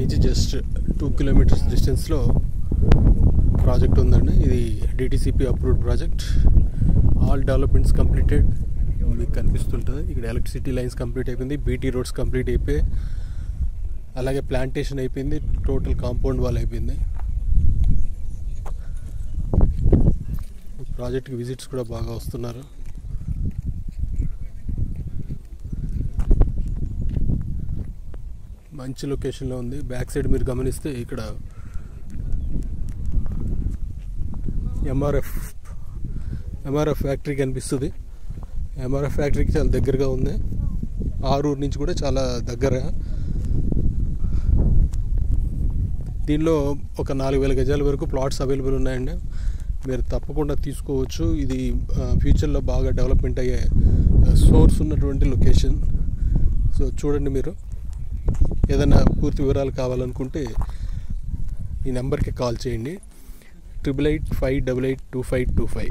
నుంచి just 2 kilometres డిస్టెన్స్లో project ఉందండి. ఇది DTCP approved project. All developments completed. మీకు కనిపిస్తుంటుంది ఇక్కడ ఎలక్ట్రిసిటీ లైన్స్ కంప్లీట్ అయిపోయింది, BT రోడ్స్ కంప్లీట్ అయిపోయి, అలాగే ప్లాంటేషన్ అయిపోయింది, టోటల్ కాంపౌండ్ వాల్ అయిపోయింది. ప్రాజెక్ట్కి విజిట్స్ కూడా బాగా వస్తున్నారు. మంచి లొకేషన్లో ఉంది. బ్యాక్ సైడ్ మీరు గమనిస్తే ఇక్కడ MRF ఫ్యాక్టరీ కనిపిస్తుంది. MRF ఫ్యాక్టరీకి చాలా దగ్గరగా ఉంది. ఆరూరు నుంచి కూడా చాలా దగ్గర. దీనిలో ఒక 4000 గజాల వరకు ప్లాట్స్ అవైలబుల్ ఉన్నాయండి. మీరు తప్పకుండా తీసుకోవచ్చు. ఇది ఫ్యూచర్లో బాగా డెవలప్మెంట్ అయ్యే సోర్స్ ఉన్నటువంటి లొకేషన్. సో చూడండి, మీరు ఏదైనా పూర్తి వివరాలు కావాలనుకుంటే ఈ నెంబర్కి కాల్ చేయండి. 8885882525.